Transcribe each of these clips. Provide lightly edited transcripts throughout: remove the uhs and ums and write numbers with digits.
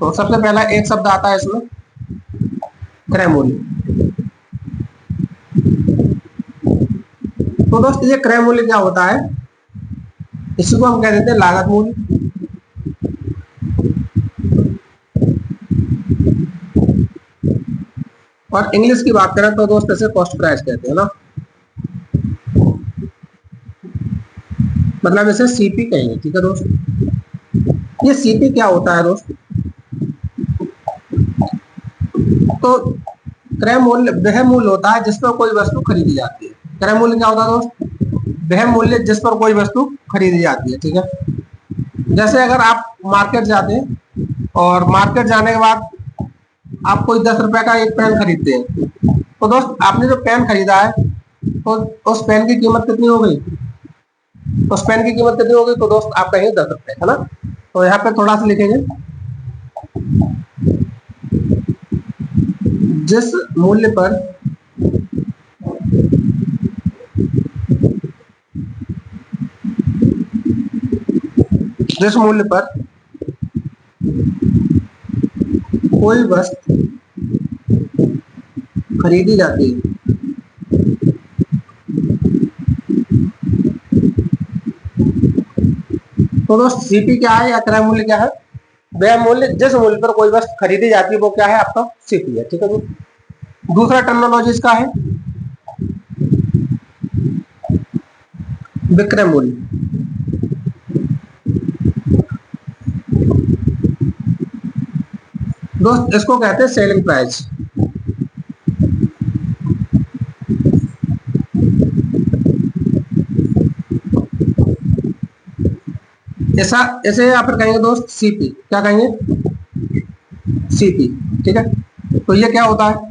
तो सबसे पहला एक शब्द आता है इसमें क्रय मूल्य। तो दोस्त ये क्रय मूल्य क्या होता है, इसी को हम कह देते हैं लागत मूल्य। और इंग्लिश की बात करें तो दोस्त इसे कॉस्ट प्राइस कहते हैं ना, मतलब इसे सीपी कहेंगे। ठीक है दोस्त, ये सीपी क्या होता है दोस्त, तो क्रय मूल्य वह मूल्य होता है जिस पर कोई वस्तु खरीदी जाती है। क्रय मूल्य क्या होता है दोस्त, वह मूल्य जिस पर कोई वस्तु खरीदी जाती है। ठीक है, जैसे अगर आप मार्केट जाते हैं और मार्केट जाने के बाद आप कोई 10 रुपए का एक पेन खरीदते हैं, तो दोस्त आपने जो पेन खरीदा है तो उस पेन की कीमत कितनी हो गई, उस पेन की कीमत कितनी हो गई, तो दोस्त आप कहेंगे 10 रुपए, है ना। तो यहाँ पे थोड़ा सा लिखेंगे, जिस मूल्य पर कोई वस्तु खरीदी जाती है, तो दोस्त सीपी क्या है या क्रय मूल्य क्या है, वह मूल्य जिस मूल्य पर कोई वस्तु खरीदी जाती है वो क्या है, आपका सीपी है। ठीक है दोस्त, दूसरा टर्मिनोलॉजी इसका है विक्रय मूल्य। दोस्त इसको कहते हैं सेलिंग प्राइस। ऐसा ऐसे या फिर कहेंगे दोस्त सीपी, क्या कहेंगे, सीपी। ठीक है, तो ये क्या होता है,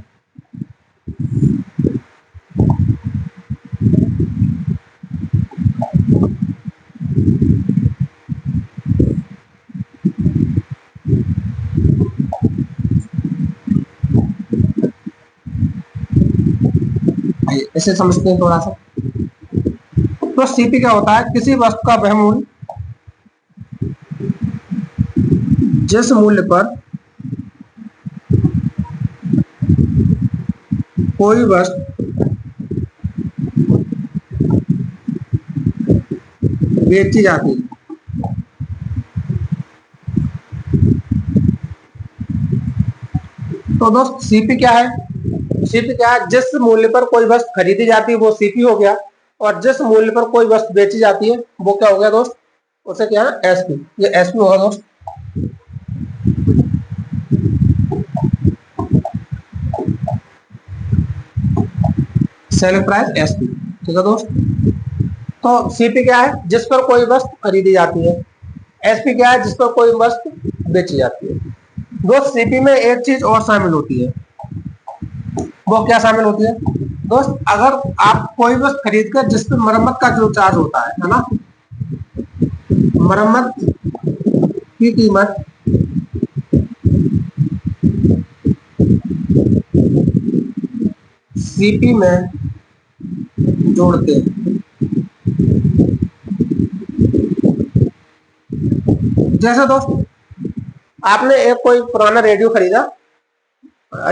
इसे समझते हैं थोड़ा सा। तो सीपी क्या होता है, किसी वस्तु का वह मूल्य जिस मूल्य पर कोई वस्तु बेची जाती है। तो दोस्त सीपी क्या है, सीपी क्या है, जिस मूल्य पर कोई वस्तु खरीदी जाती है वो सीपी हो गया, और जिस मूल्य पर कोई वस्तु बेची जाती है वो क्या हो गया दोस्त, उसे क्या है, एसपी। ये एसपी होगा दोस्त। Selling price SP. ठीक है दोस्त, तो सीपी क्या है, जिस पर कोई वस्तु खरीदी जाती है, एसपी क्या है, जिस पर कोई वस्तु बेची जाती है। दोस्त सीपी में एक चीज और शामिल होती है, वो क्या शामिल होती है दोस्त, अगर आप कोई वस्तु खरीद कर जिस पर मरम्मत का जो चार्ज होता है ना, मरम्मत की कीमत सीपी में जोड़ते हैं। जैसे दोस्त आपने एक कोई पुराना रेडियो खरीदा,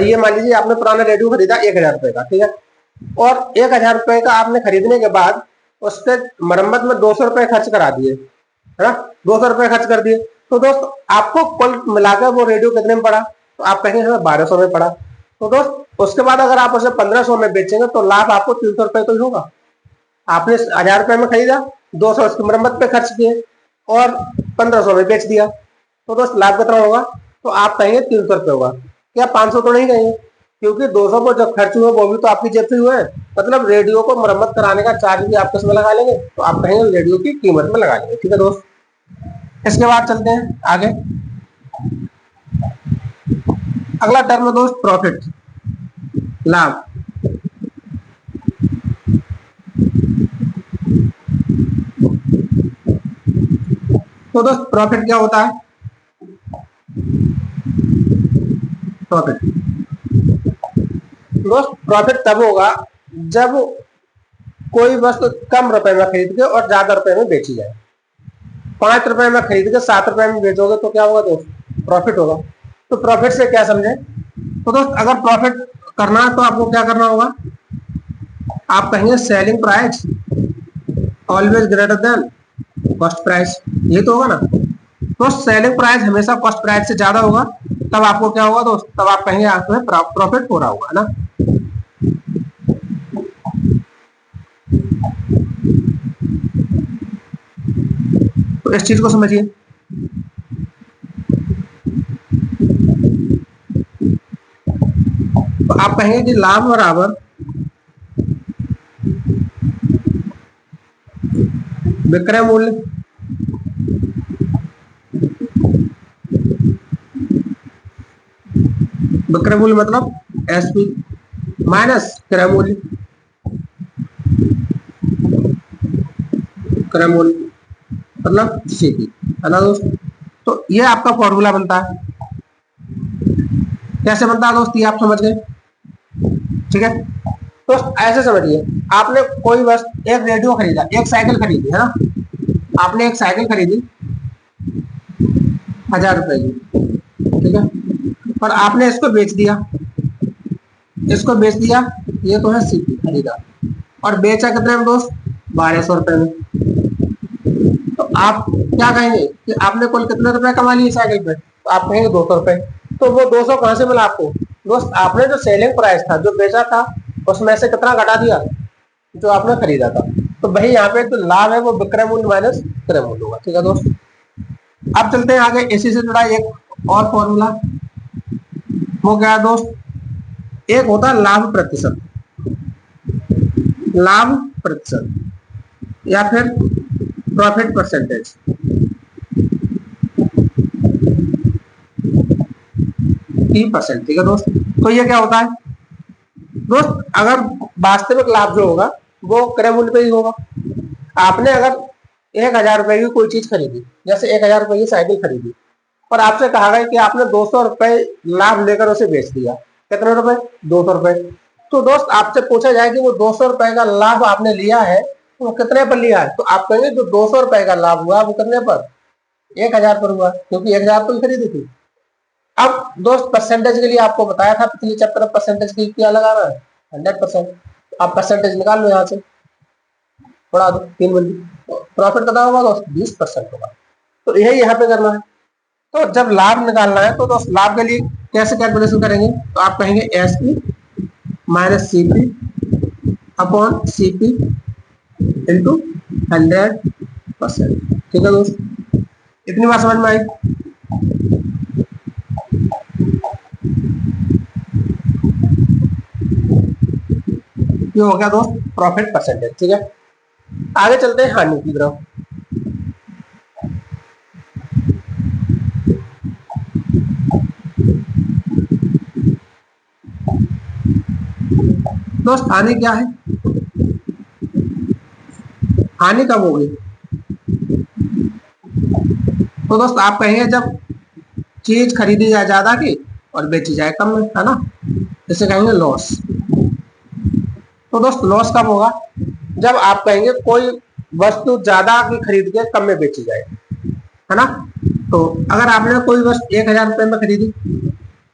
ये मान लीजिए आपने पुराना रेडियो खरीदा 1000 रुपए का, ठीक है, और 1000 रुपए का आपने खरीदने के बाद उसके मरम्मत में 200 रुपए खर्च करा दिए, है ना, 200 रुपए खर्च कर दिए। तो दोस्त आपको कुल मिलाकर वो रेडियो कितने में पड़ा, तो आप कहेंगे हमें 1200 में पड़ा। तो दोस्त उसके बाद अगर आप उसे 1500 में बेचेंगे तो लाभ आपको 300 रुपए तो ही होगा। आपने 1000 रुपए में खरीदा, 200 उसकी मरम्मत पे खर्च किए और 1500 में बेच दिया, तो दोस्त लाभ कितना होगा, तो आप कहेंगे 300 रुपए होगा। क्या 500 तो नहीं कहेंगे, क्योंकि 200 को जब खर्च हुए वो भी तो आपकी जेब से हुए हैं, मतलब रेडियो को मरम्मत कराने का चार्ज भी आप किसमें लगा लेंगे, तो आप कहेंगे रेडियो की कीमत में लगा लेंगे। ठीक है दोस्त, इसके बाद चलते हैं आगे। अगला टर्म है दोस्त प्रॉफिट, लाभ। तो दोस्त प्रॉफिट क्या होता है, प्रॉफिट दोस्त प्रॉफिट तब होगा जब कोई वस्तु कम रुपए में खरीद के और ज्यादा रुपए में बेची जाए। 5 रुपए में खरीद के 7 रुपए में बेचोगे तो क्या होगा दोस्त, प्रॉफिट होगा। तो प्रॉफिट से क्या समझे? तो दोस्त अगर प्रॉफिट करना है तो आपको क्या करना होगा, आप कहेंगे selling price always greater than cost price, ये तो होगा ना। तो सेलिंग प्राइस हमेशा कॉस्ट प्राइस से ज्यादा होगा, तब आपको क्या होगा दोस्त, तब आप कहेंगे आपको प्रॉफिट हो रहा होगा ना। तो इस चीज को समझिए। तो आप कहेंगे कि लाभ बराबर विक्रय मूल्य विक्रय मूल्य मतलब एसपी माइनस क्रय मूल्य, क्रय मूल्य मतलब सीपी, है ना दोस्त। तो ये आपका फॉर्मूला बनता है। कैसे बनता है दोस्त, ये आप समझ गए, ठीक है। तो ऐसे समझिए, आपने कोई बस एक रेडियो खरीदा, एक साइकिल खरीदी, है ना। आपने एक साइकिल खरीदी 1000 रुपए की, ठीक है। और आपने इसको बेच दिया, इसको बेच दिया, ये तो है सीपी खरीदा, और बेचा कितने में दोस्त, 1200 रुपए में। तो आप क्या कहेंगे कि आपने कुल कितने रुपए कमा लिए साइकिल पे, तो आप कहेंगे 200 रुपए। तो वो 200 कहां से मिला आपको दोस्त, आपने जो सेलिंग प्राइस था, जो बेचा था, उसमें से कितना घटा दिया, जो आपने खरीदा था। तो वही यहाँ पे जो लाभ है वो विक्रय मूल्य माइनस क्रय मूल्य होगा, ठीक है दोस्त। अब चलते हैं आगे, इसी से जुड़ा एक और फॉर्मूला, वो क्या है दोस्त, एक होता है लाभ प्रतिशत, लाभ प्रतिशत या फिर प्रॉफिट परसेंटेज, %, ठीक है दोस्त। तो ये क्या होता है दोस्त, अगर वास्तविक लाभ जो होगा वो क्रय मूल्य पे ही होगा। आपने अगर 1000 रुपए की कोई चीज खरीदी, जैसे 1000 रुपए की साइकिल खरीदी, और आपसे कहा गया कि आपने 200 रुपए लाभ लेकर उसे बेच दिया, कितने रुपए, 200 रुपए। तो दोस्त आपसे पूछा जाए कि वो 200 रुपए का लाभ आपने लिया है, तो वो कितने पर लिया है, तो आप कहेंगे जो 200 रुपए का लाभ हुआ वो कितने पर, 1000 पर हुआ, क्योंकि 1000 तो खरीदी थी। अब दोस्त परसेंटेज के लिए आपको बताया था पिछले चैप्टर में, परसेंटेज की क्या लगाना है, 100%। आप परसेंटेज निकाल लो यहाँ से, बढ़ा दो 3 बंदी, प्रॉफिट कितना होगा दोस्त, 20% होगा। तो यही यहाँ पे करना है। तो जब लाभ निकालना है तो दोस्त लाभ के लिए कैसे कैलकुलेशन करेंगे, तो आप कहेंगे S P minus C P upon C P into 100%, ठीक है दोस्त। इतनी बात समझ में आई। ये हो गया दोस्त प्रॉफिट परसेंटेज, ठीक है। आगे चलते हैं हानि की तरफ। दोस्त हानि क्या है, हानि कब होगी, तो दोस्त आप कहेंगे जब चीज खरीदी जाए ज्यादा की और बेची जाए कम में, है ना, इसे कहेंगे लॉस। तो दोस्त लॉस कब होगा, जब आप कहेंगे कोई वस्तु ज्यादा की खरीद के कम में बेची जाए, है ना। तो अगर आपने कोई वस्तु 1000 रुपए में खरीदी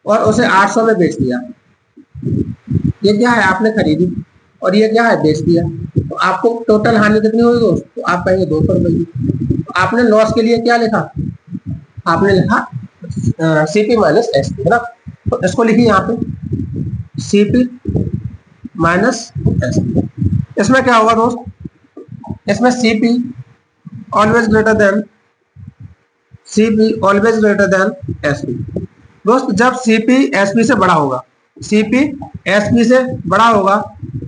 और उसे 800 में बेच दिया, ये क्या है, आपने खरीदी और ये क्या है, बेच दिया, तो आपको टोटल हानि कितनी हुई दोस्त, तो आप कहेंगे 200 रुपए की। तो आपने लॉस के लिए क्या लिखा, आपने लिखा सीपी माइनस एसपी, है ना। तो इसको लिखिए यहाँ पे सीपी माइनस एसपी। इसमें क्या होगा दोस्त, इसमें CP always greater than, CP always greater than SP. दोस्त जब सीपी एसपी से बड़ा होगा, सीपी एसपी से बड़ा होगा,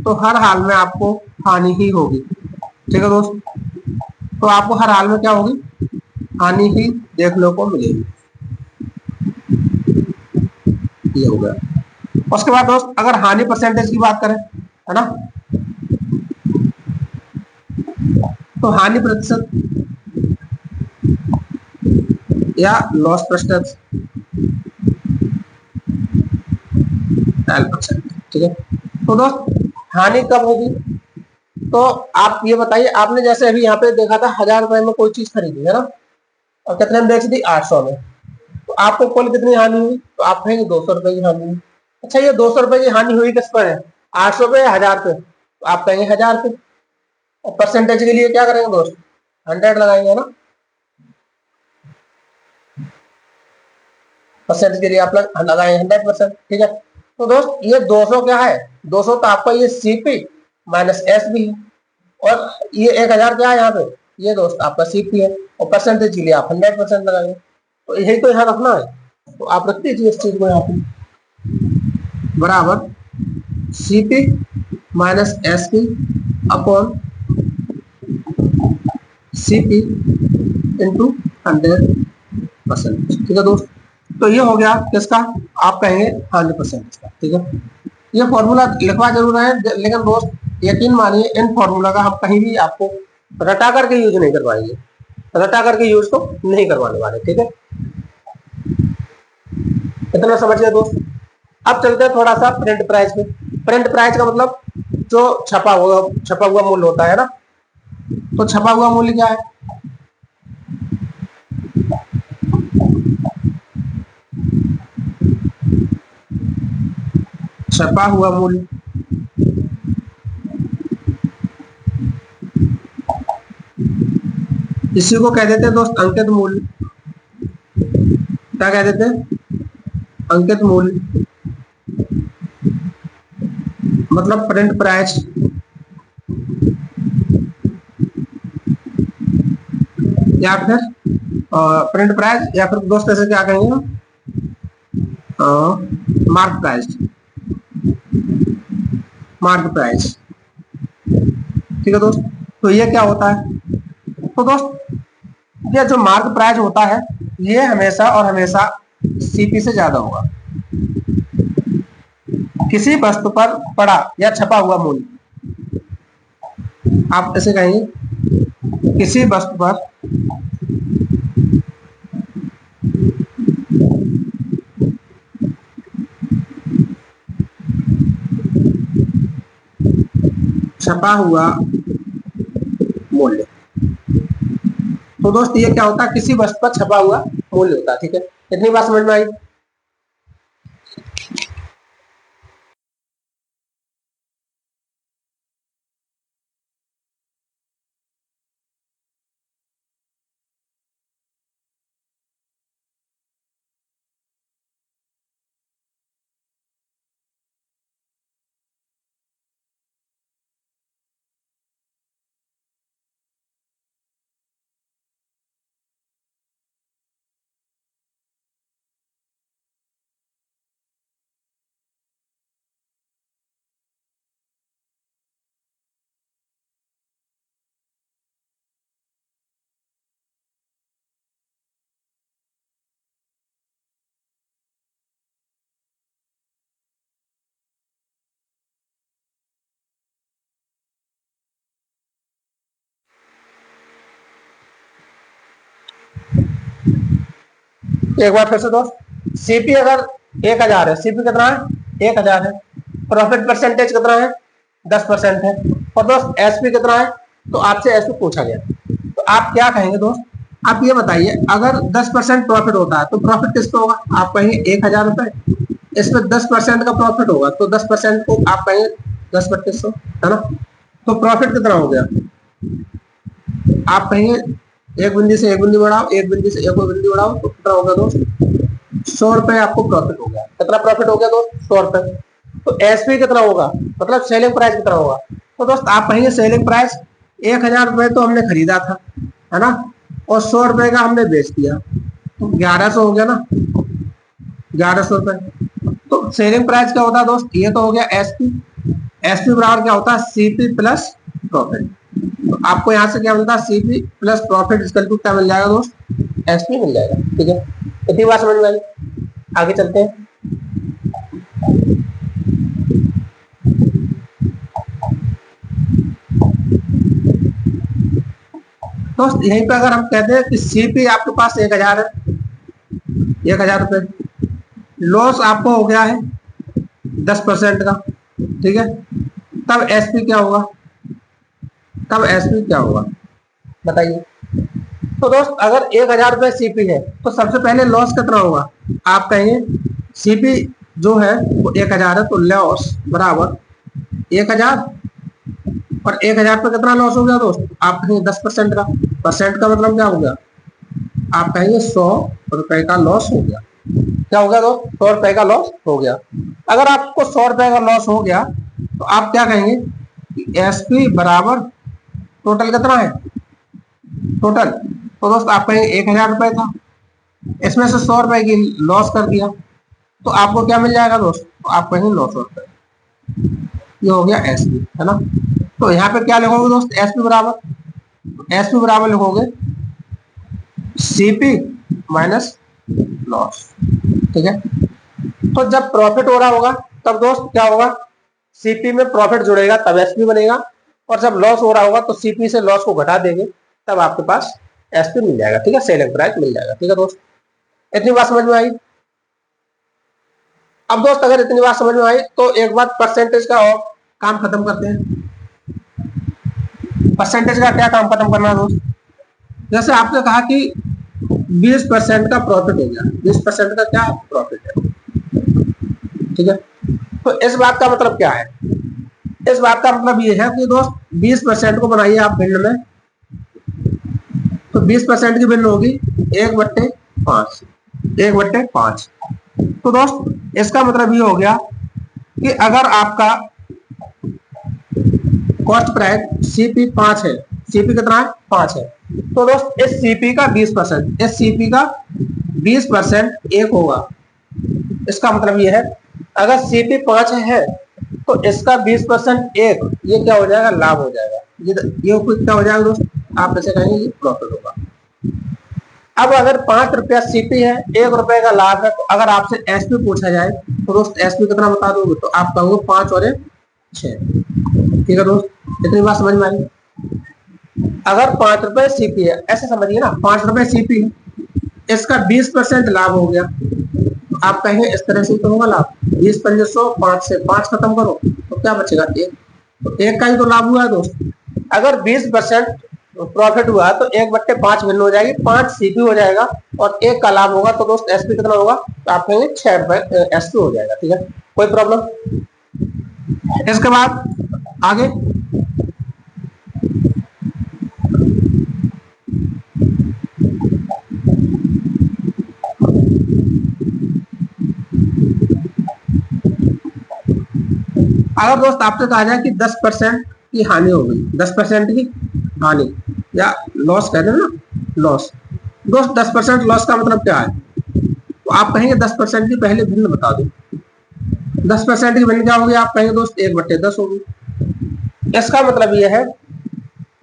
तो हर हाल में आपको हानि ही होगी, ठीक है दोस्त। तो आपको हर हाल में क्या होगी, हानि ही देखने को मिलेगी, ये हो गया। उसके बाद दोस्त अगर हानि परसेंटेज की बात करें, है ना, तो हानि प्रतिशत या लॉस परसेंटेज 10%, ठीक है। तो दोस्त हानि कब होगी, तो आप ये बताइए, आपने जैसे अभी यहाँ पे देखा था 1000 रुपए में कोई चीज खरीदी, है ना, और कितने में बेच दी, 800 में। तो आपको कुल कितनी हानि हुई, तो आप कहेंगे 200 रुपए की हानि हुई। अच्छा ये 200 रुपए की हानि हुई किस पर है, 800 पे, 1000 पे, तो आप कहेंगे 1000 पे। और परसेंटेज के लिए क्या करेंगे दोस्त, 100 लगाएंगे ना, परसेंटेज के लिए आप लगाएंगे 100%। ठीक है, तो दोस्त ये 200 क्या है, 200 तो आपका ये सीपी माइनस एस भी है, और ये 1000 क्या है यहाँ पे, ये दोस्त आपका सीपी है, और परसेंटेज के लिए आप 100% लगाएंगे। तो यही तो यहाँ रखना है, तो आप रख दीजिए इस चीज को यहाँ पे, बराबर CP minus S P upon CP into 100%। ठीक है दोस्त, तो ये हो गया किसका, आप कहेंगे 100% का। ठीक है, ये फॉर्मूला लिखवा जरूर है, लेकिन दोस्त यकीन मानिए इन फॉर्मूला का हम कहीं भी आपको रटा करके यूज नहीं करवाएंगे, रटा करके यूज तो नहीं करवाने वाले। ठीक है, इतना समझ गए दोस्त। अब चलते हैं थोड़ा सा प्रिंट प्राइस पे। प्रिंट प्राइस का मतलब जो छपा हुआ मूल्य होता है ना, तो छपा हुआ मूल्य क्या है, छपा हुआ मूल्य इसी को कह देते हैं दोस्त अंकित मूल्य। क्या कह देते हैं, अंकित मूल्य, मतलब प्रिंट प्राइस या फिर प्रिंट प्राइस, या फिर दोस्त ऐसे क्या कहेंगे ना, मार्क प्राइस, मार्क प्राइस। ठीक है दोस्त, तो ये क्या होता है, तो दोस्त ये जो मार्क प्राइस होता है ये हमेशा और हमेशा सीपी से ज्यादा होगा। किसी वस्तु पर पड़ा या छपा हुआ मूल्य, आप ऐसे कहेंगे किसी वस्तु पर छपा हुआ मूल्य, तो दोस्त ये क्या होता है, किसी वस्तु पर छपा हुआ मूल्य होता है। ठीक है, इतनी बात समझ में आई। एक बार फिर से दोस्त, सीपी अगर 1000 है, सीपी कितना है 1000 है, प्रॉफिट परसेंटेज कितना है 10% है, और दोस्त एसपी कितना है, तो आपसे एसपी पूछा गया, तो आप क्या कहेंगे दोस्त, आप ये बताइए अगर 10% प्रॉफिट होता है तो प्रॉफिट किस पे होगा, आप कहेंगे 1000 रुपए, इसमें 10% का प्रॉफिट होगा, तो 10% को आप कहेंगे 10/3200, है ना, तो प्रॉफिट कितना हो गया, आप कहेंगे एक बिंदी से एक बिंदी बढ़ाओ, एक बिंदी से एक बिंदी बढ़ाओ, तो कितना होगा दोस्त 100 रुपए आपको प्रॉफिट हो गया। कितना प्रॉफिट हो गया दोस्त 100 रुपए। तो एसपी कितना होगा, मतलब सेलिंग प्राइस कितना होगा, तो दोस्त आप कहेंगे सेलिंग प्राइस 1000 रुपए तो हमने खरीदा था, है ना, और 100 रुपए का हमने बेच दिया, तो 1100 हो गया ना, 1100 रुपए। तो सेलिंग प्राइस क्या होता है दोस्त, ये तो हो गया एसपी, एसपी बराबर क्या होता है सीपी प्लस प्रॉफिट। तो आपको यहाँ से क्या मिलता है, CP plus profit equal to क्या मिल जाएगा दोस्त, एसपी मिल जाएगा। ठीक है, इतनी बात समझ में आई, आगे चलते हैं। दोस्त यहीं पे अगर हम कहते हैं कि सीपी आपके पास 1000 है, 1000 रुपए, लॉस आपको हो गया है 10% का, ठीक है, तब एसपी क्या होगा, तब एसपी क्या होगा बताइए। तो दोस्त अगर 1000 रुपए सीपी है तो सबसे पहले लॉस कितना होगा, आप कहेंगे सीपी जो है वो 1000 है तो लॉस बराबर 1000, और 1000 पे कितना लॉस हो गया दोस्त, आप कहेंगे 10% का। परसेंट का मतलब क्या हो गया, आप कहेंगे 100 रुपए का लॉस हो गया। क्या हो गया दोस्त, 100 रुपए का लॉस हो गया। अगर आपको 100 रुपए का लॉस हो गया तो आप क्या कहेंगे, एसपी बराबर टोटल कितना है, टोटल। तो दोस्त आप कहेंगे 1000 रुपए था, इसमें से 100 रुपए की लॉस कर दिया तो आपको क्या मिल जाएगा दोस्त, तो आप कहेंगे 900 रुपए। ये हो गया एसपी, है ना। तो यहाँ पे क्या लिखोगे दोस्त, एसपी बराबर लिखोगे सीपी माइनस लॉस, ठीक है। तो जब प्रॉफिट हो रहा होगा तब दोस्त क्या होगा, सीपी में प्रॉफिट जुड़ेगा तब एसपी बनेगा, और जब लॉस हो रहा होगा तो सीपी से लॉस को घटा देंगे तब आपके पास एसपी मिल जाएगा, ठीक है, सेलिंग प्राइस मिल जाएगा, ठीक है दोस्त। इतनी बात समझ में आई। अब दोस्त अगर इतनी बात समझ में आई तो एक बात परसेंटेज का और काम खत्म करते हैं। परसेंटेज का क्या काम खत्म करना है दोस्त, जैसे आपने कहा कि 20% का प्रॉफिट हो गया, 20% का क्या प्रॉफिट है, ठीक है। तो इस बात का मतलब क्या है, इस बात का मतलब ये है कि दोस्त 20% को बनाइए आप भिन्न में, तो 20% की भिन्न होगी 1/5, 1/5। तो दोस्त इसका मतलब ये हो गया कि अगर आपका कॉस्ट प्राइस सीपी 5 है, सीपी कितना है 5 है, तो दोस्त इस सीपी का 20%, इस सीपी का 20% 1 होगा। इसका मतलब ये है अगर सीपी 5 है तो इसका 20% 1, ये क्या हो जाएगा, लाभ हो जाएगा। ये क्या हो जाएगा दोस्त, आप ऐसे कहेंगे ये प्रॉफिट होगा। अब अगर 5 रुपया सीपी है, 1 रुपए का लाभ है, तो अगर आपसे एसपी पूछा जाए तो दोस्त एसपी कितना बता दोगे, तो आप कहोगे 5 और 1 6, ठीक है दोस्त। इतनी बात समझ में आई। अगर 5 रुपए सीपी है, ऐसे समझिए ना, 5 रुपए सीपी है, इसका 20% लाभ हो गया, तो आप कहेंगे इस तरह से तो होगा लाभ, 20 500, 5 से 5 खत्म करो तो क्या बचेगा 1, तो 1 का ही तो लाभ हुआ है दोस्त। अगर 20% प्रॉफिट हुआ तो 1/5 भिन्न हो जाएगी, 5 सीपी हो जाएगा और 1 का लाभ होगा, तो दोस्त एसपी कितना होगा, तो आप कहेंगे 6 रुपए एसपी हो जाएगा, ठीक है, कोई प्रॉब्लम। इसके बाद आगे अगर दोस्त आपसे कहा जाए कि 10% की हानि हो गई, 10% की हानि या लॉस कहते हैं ना, लॉस। दोस्त 10% लॉस का मतलब क्या है, तो आप कहेंगे 10% की पहले भिन्न बता दो। 10% की भिन्न क्या होगी, आप कहेंगे दोस्त 1/10 होगी। इसका मतलब यह है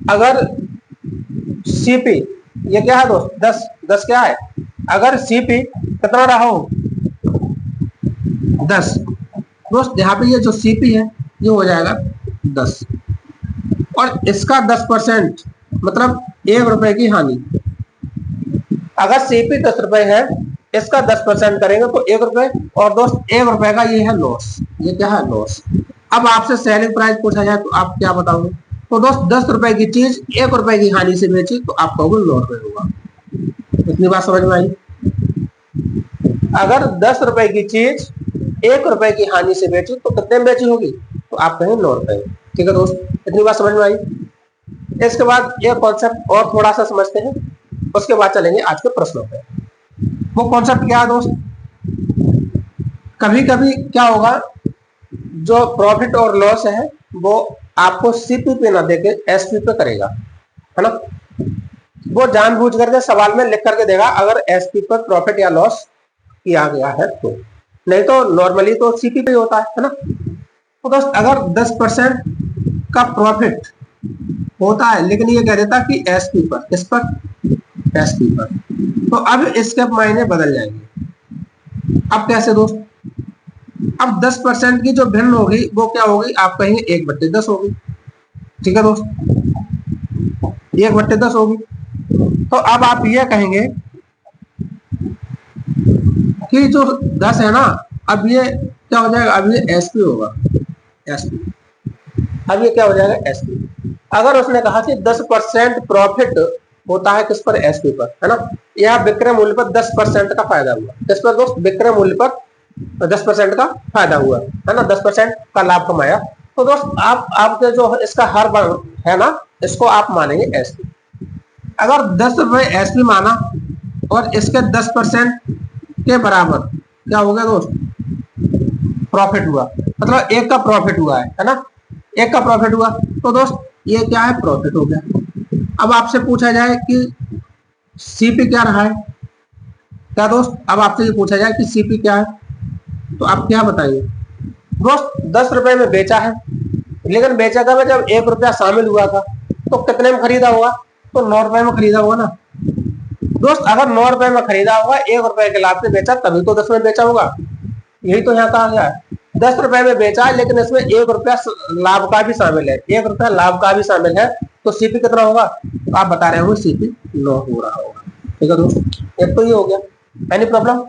अगर सीपी, ये क्या है दोस्त 10 क्या है, अगर सीपी कितना रहा हो 10, दोस्त यहाँ पे ये जो सीपी है ये हो जाएगा 10, और इसका 10% मतलब 1 रुपए की हानि। अगर सीपी 10 रुपए है, इसका 10% करेंगे तो 1 रुपए, और दोस्त 1 रुपए का ये है लॉस, ये क्या है लॉस। अब आपसे सेलिंग प्राइस पूछा जाए तो आप क्या बताओगे, तो दोस्त 10 रुपए की चीज 1 रुपए की हानि से बेची तो आप कहोगे 9 रुपए होगा। इतनी बात समझ में आई। अगर 10 रुपए की चीज 1 रुपए की हानि से बेची तो कितने में बेची होगी, तो आप कहेंगे 9 रुपए, ठीक है दोस्त। इतनी बात समझ में आई। इसके बाद ये कॉन्सेप्ट और थोड़ा सा समझते हैं, उसके बाद चलेंगे आज के प्रश्नों पे। वो कॉन्सेप्ट क्या है दोस्त, कभी कभी क्या होगा, जो प्रॉफिट और लॉस है वो आपको सीपी पे ना देके एसपी पे करेगा, है ना। वो जानबूझ करके सवाल में लिख करके देगा अगर एसपी पर प्रॉफिट या लॉस किया गया है तो, नहीं तो नॉर्मली तो सीपी पे होता है ना। तो दोस्त अगर 10% का प्रॉफिट होता है लेकिन ये कह देता कि एसपी पर, इस पर एसपी पर, तो अब इसके मायने बदल जाएंगे। अब कैसे दोस्त, अब 10% की जो भिन्न होगी वो क्या होगी, आप कहेंगे 1/10 होगी, ठीक है दोस्त, 1/10 होगी। तो अब आप ये कहेंगे कि जो 10 है ना, अब ये क्या हो जाएगा, अब ये एसपी होगा, एसपी, अब ये क्या हो जाएगा एसपी। अगर उसने कहा कि 10% प्रॉफिट होता है किस पर, एसपी पर, है ना। यह विक्रय मूल्य पर 10% का फायदा हुआ। किस पर दोस्त, विक्रय मूल्य पर 10% का फायदा हुआ, है ना, 10% का लाभ कमाया। तो दोस्त आप आपके जो इसका हर बार है ना, इसको आप मानेंगे एसपी। अगर 10 रुपए एसपी माना और इसके 10% के बराबर क्या हो गया दोस्त, प्रॉफिट हुआ, मतलब एक का प्रॉफिट हुआ है ना, एक का प्रॉफिट हुआ। तो दोस्त ये क्या है, प्रॉफिट हो गया। अब आपसे पूछा जाए कि सीपी क्या रहा है, क्या दोस्त, अब आपसे ये पूछा जाए कि सीपी क्या है, तो आप क्या बताइए दोस्त। 10 रुपए में बेचा है, लेकिन बेचा था जब 1 रुपया शामिल हुआ था, तो कितने में खरीदा होगा, तो 9 रुपए में खरीदा होगा ना दोस्त। अगर 9 रुपए में खरीदा होगा, 1 रुपए के लाभ से बेचा, तभी तो 10 में बेचा होगा। यही तो यहाँ कहा गया है, 10 रुपए में बेचा है, लेकिन इसमें 1 रुपया लाभ का भी शामिल है, 1 रुपया लाभ का भी शामिल है, तो सीपी कितना होगा, तो आप बता रहे हो सीपी 9 हो रहा होगा। ठीक है दोस्त, एक तो ये हो गया, एनी प्रॉब्लम।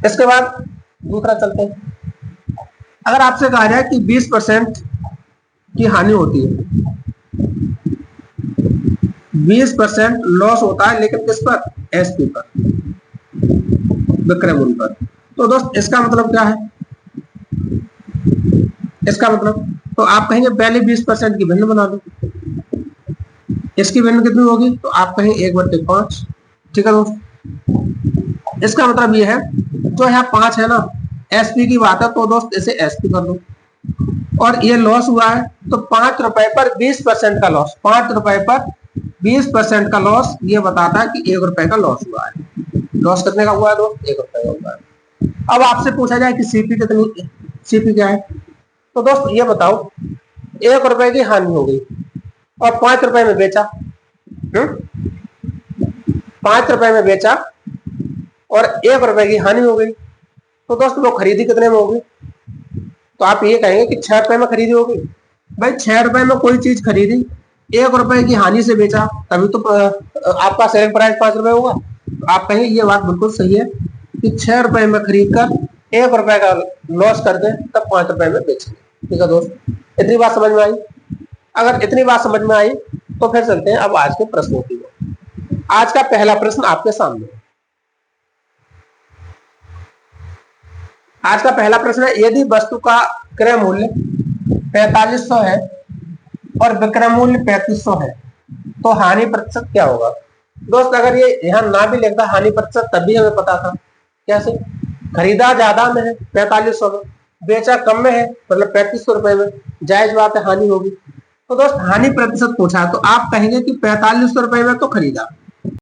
इसके बाद दूसरा चलते हैं। अगर आपसे कहा जाए कि 20% की हानि होती है, 20% लॉस होता है, लेकिन किस पर, एसपी पर, विक्रय मूल्य पर। तो दोस्त इसका मतलब क्या है, इसका मतलब तो आप कहेंगे पहले 20% की भिन्न बना दो, इसकी भिन्न कितनी होगी, तो आप कहें 1/5। ठीक है दोस्त, इसका मतलब ये है जो यहाँ 5 है ना, एसपी की बात है, तो दोस्त इसे एसपी कर दो। और ये लॉस हुआ है, तो 5 रुपए पर 20% का लॉस, 5 रुपए पर 20% का लॉस, ये बताता है कि 1 रुपए का लॉस हुआ है। लॉस कितने का हुआ है दोस्त, 1 रुपए का हुआ है। अब आपसे पूछा जाए कि सीपी कितनी, सीपी क्या है, तो दोस्त ये बताओ, 1 रुपए की हानि हो गई और 5 रुपए में बेचा, 5 रुपए में बेचा और 1 रुपए की हानि हो गई, तो दोस्त वो खरीदी कितने में होगी, तो आप ये कहेंगे कि 6 रुपए में खरीदी होगी। भाई 6 रुपए में कोई चीज खरीदी, 1 रुपए की हानि से बेचा, तभी तो आपका सेलिंग प्राइस 5 रुपए होगा। तो आप कहेंगे ये बात बिल्कुल सही है कि 6 रुपए में खरीद कर 1 रुपए का लॉस कर दे, तब 5 रुपए में बेचेंगे। ठीक है दोस्त, इतनी बात समझ में आई। अगर इतनी बात समझ में आई तो फिर चलते हैं अब आज के प्रश्नों की ओर। आज का पहला प्रश्न आपके सामने है। आज का पहला प्रश्न है, यदि वस्तु का क्रय मूल्य 4500 है और विक्रय मूल्य 3500 है, तो हानि प्रतिशत क्या होगा। दोस्त अगर ये यहाँ ना भी लिखता हानि प्रतिशत, तब भी हमें पता था। कैसे, खरीदा ज्यादा में है 4500 में, बेचा कम में है मतलब 3500 रुपए में, जायज बात है हानि होगी। तो दोस्त हानि प्रतिशत पूछा, तो आप कहेंगे कि 4500 रुपए में तो खरीदा,